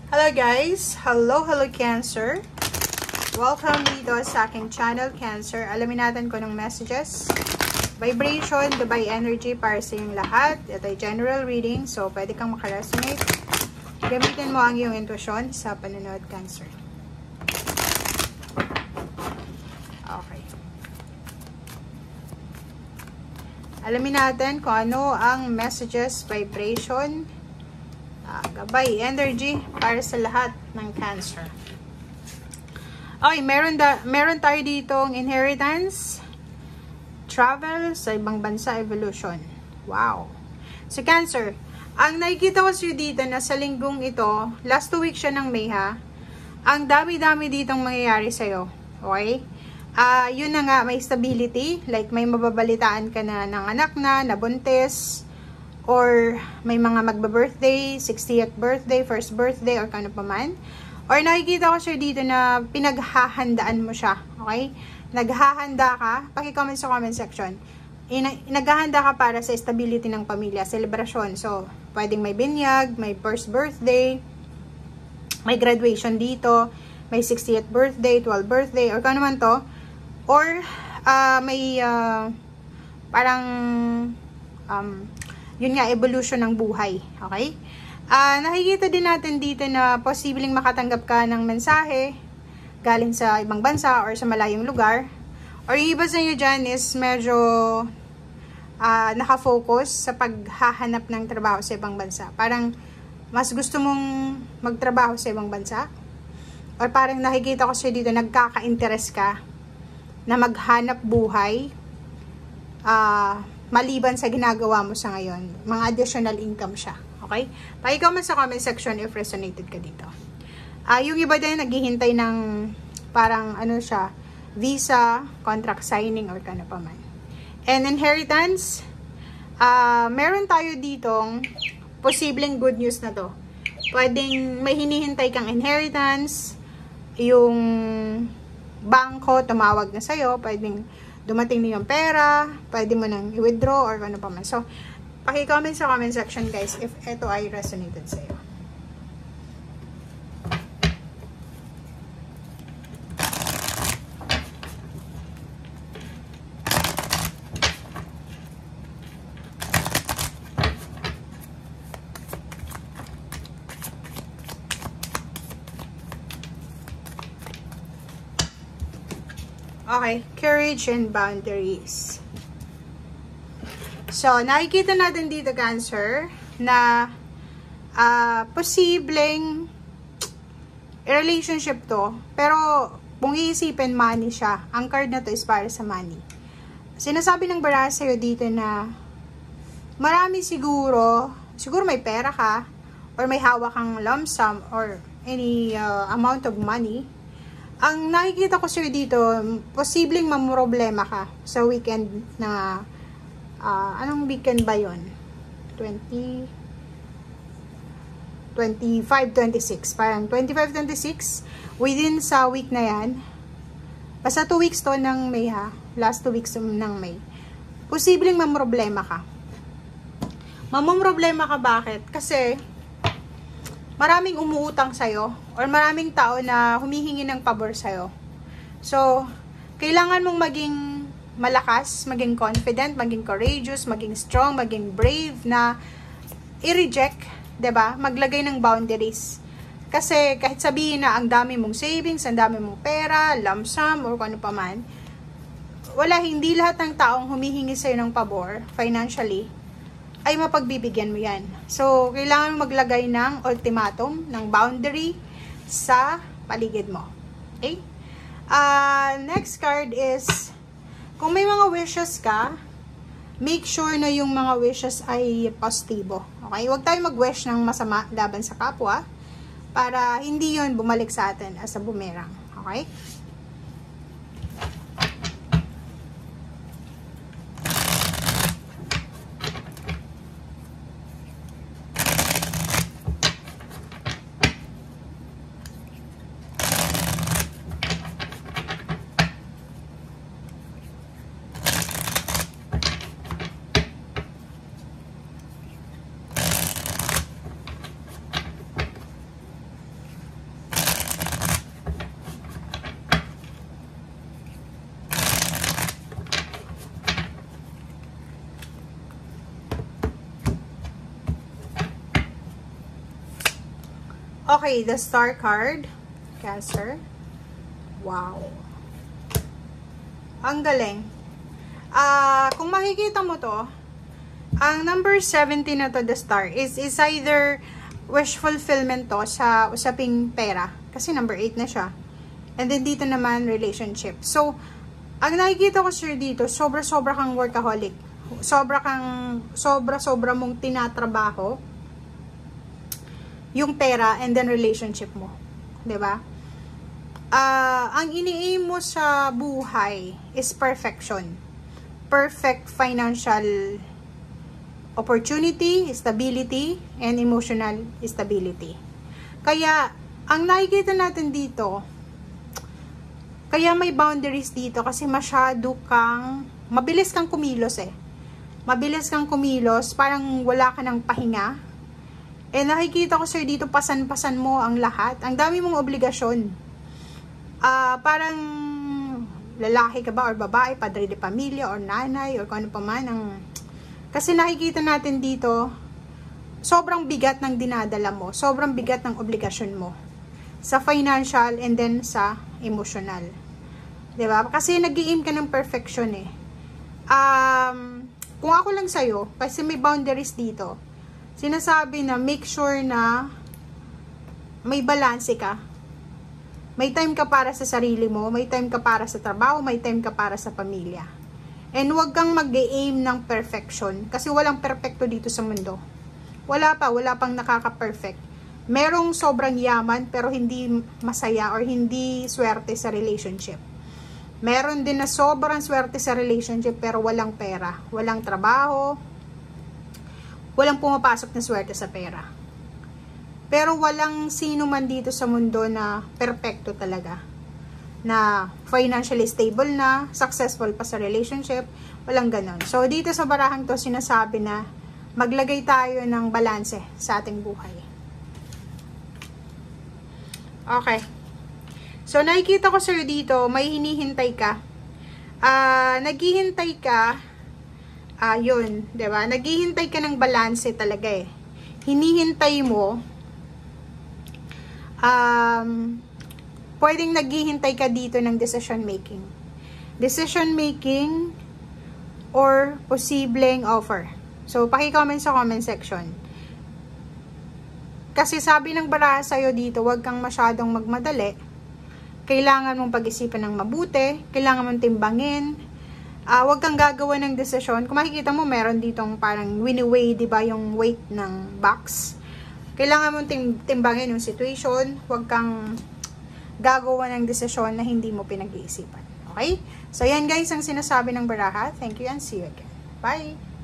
Hello guys! Hello Cancer! Welcome dito sa aking channel, Cancer. Alamin natin kung anong messages, vibration, Dubai energy para sa inyong lahat. Ito ay general reading, so pwede kang makaresonate. Gamitin mo ang iyong intuition sa panonood, Cancer. Okay. Alamin natin kung ano ang messages, vibration, gabay, energy para sa lahat ng Cancer. Okay, meron tayo ditong inheritance, travel sa ibang bansa, evolution. Wow. So Cancer, ang nakikita ko sa'yo dito na sa linggong ito, last 2 weeks siya ng May ha, ang dami-dami ditong mangyayari sa'yo. Okay? Yun na nga, may stability, like may mababalitaan ka na ng anak na, nabuntis, or may mga magba-birthday, 60th birthday, first birthday, or kano pa man. Or nakikita ko siya dito na pinaghahandaan mo siya. Okay? Naghahanda ka. Paki-comment sa comment section. Naghahanda ka para sa stability ng pamilya, celebration. So, pwedeng may binyag, may first birthday, may graduation dito, may 60th birthday, 12th birthday, or kano man to. Or, may parang yun nga, evolution ng buhay. Okay? Nakikita din natin dito na posibleng makatanggap ka ng mensahe galing sa ibang bansa or sa malayong lugar. Or yung iba sa inyo dyan is medyo nakafocus sa paghahanap ng trabaho sa ibang bansa. Parang mas gusto mong magtrabaho sa ibang bansa. Or parang nakikita ko siya dito, nagkaka-interest ka na maghanap buhay maliban sa ginagawa mo sa ngayon. Mga additional income siya. Okay? Paki-comment sa comment section if resonated ka dito. Yung iba din naghihintay ng parang ano siya, visa, contract signing, or kano pa man. And inheritance, meron tayo ditong posibleng good news na to. Pwedeng may hinihintay kang inheritance, yung bangko tumawag na sa'yo, pwedeng dumating na yung pera, pwede mo nang i-withdraw or ano pa man. So, paki-comment sa comment section guys if ito ay resonated sa'yo. Okay, courage and boundaries. So, nakikita natin dito, Cancer, na posibleng relationship to, pero kung iisipin, money siya. Ang card na to is para sa money. Sinasabi ng baraha sa'yo dito na marami siguro may pera ka, or may hawak kang lump sum, or any amount of money. Ang nakikita ko sa'yo dito, posibleng mamroblema ka sa weekend na, anong weekend ba yun? 25, 26. Parang 25, 26. Within sa week na yan, basta 2 weeks to ng May ha, last 2 weeks ng May. Posibleng mamroblema ka. Mamroblema ka bakit? Kasi, maraming umuutang sa'yo or maraming tao na humihingi ng pabor sa'yo. So, kailangan mong maging malakas, maging confident, maging courageous, maging strong, maging brave na i-reject, 'di ba? Maglagay ng boundaries. Kasi kahit sabihin na ang dami mong savings, ang dami mong pera, lump sum, or kung ano pa man, hindi lahat ng taong humihingi sa'yo ng pabor financially ay mapagbibigyan mo yan. So, kailangan maglagay ng ultimatum, ng boundary sa paligid mo. Okay? Next card is, kung may mga wishes ka, make sure na yung mga wishes ay positibo. Okay? Huwag tayo mag-wish ng masama laban sa kapwa para hindi yun bumalik sa atin as a boomerang. Okay? Okay, the star card. Cancer. Wow. Ang galing. Kung makikita mo to, ang number 17 na to, the star, is either wish fulfillment to sa usaping pera. Kasi number 8 na siya. And then dito naman, relationship. So, ang nakikita ko sir dito, sobra-sobra kang workaholic. Sobra mong tinatrabaho yung pera and then relationship mo. 'Di ba? Ang ini-aim mo sa buhay is perfection. Perfect financial opportunity, stability, and emotional stability. Kaya, ang nakikita natin dito, kaya may boundaries dito kasi mabilis kang kumilos eh. Mabilis kang kumilos, parang wala ka ng pahinga. Eh nakikita ko sir dito, pasan-pasan mo ang lahat. Ang dami mong obligasyon. Parang lalaki ka ba or babae, padre de pamilya or nanay or kung ano pa man. Kasi nakikita natin dito, sobrang bigat ng dinadala mo. Sobrang bigat ng obligasyon mo. Sa financial and then sa emotional. Diba? Kasi nag-i-aim ka ng perfection eh. Kung ako lang sa'yo, kasi may boundaries dito, sinasabi na make sure na may balance ka. May time ka para sa sarili mo, may time ka para sa trabaho, may time ka para sa pamilya. And huwag kang mag-aim ng perfection kasi walang perfecto dito sa mundo. Wala pang nakaka-perfect. Merong sobrang yaman pero hindi masaya or hindi swerte sa relationship. Meron din na sobrang swerte sa relationship pero walang pera, walang trabaho, walang pumapasok na swerte sa pera. Pero walang sino man dito sa mundo na perfecto talaga. Na financially stable na, successful pa sa relationship, walang ganon. So dito sa barahang to, sinasabi na maglagay tayo ng balanse sa ating buhay. Okay. So nakikita ko sir dito, may hinihintay ka. Naghihintay ka, yun, diba? Naghihintay ka ng balanse talaga eh. Hinihintay mo, pwedeng naghihintay ka dito ng decision making. Decision making or posibleng offer. So, paki-comment sa comment section. Kasi sabi ng baraha sa'yo dito, huwag kang masyadong magmadali. Kailangan mong pag-isipan ng mabuti. Kailangan mong timbangin. Huwag kang gagawa ng desisyon. Kung makikita mo, meron ditong parang wini-weigh, diba, yung weight ng box. Kailangan mong timbangin yung situation. Huwag kang gagawa ng desisyon na hindi mo pinag-iisipan. Okay? So, yan guys ang sinasabi ng baraha. Thank you and see you again. Bye!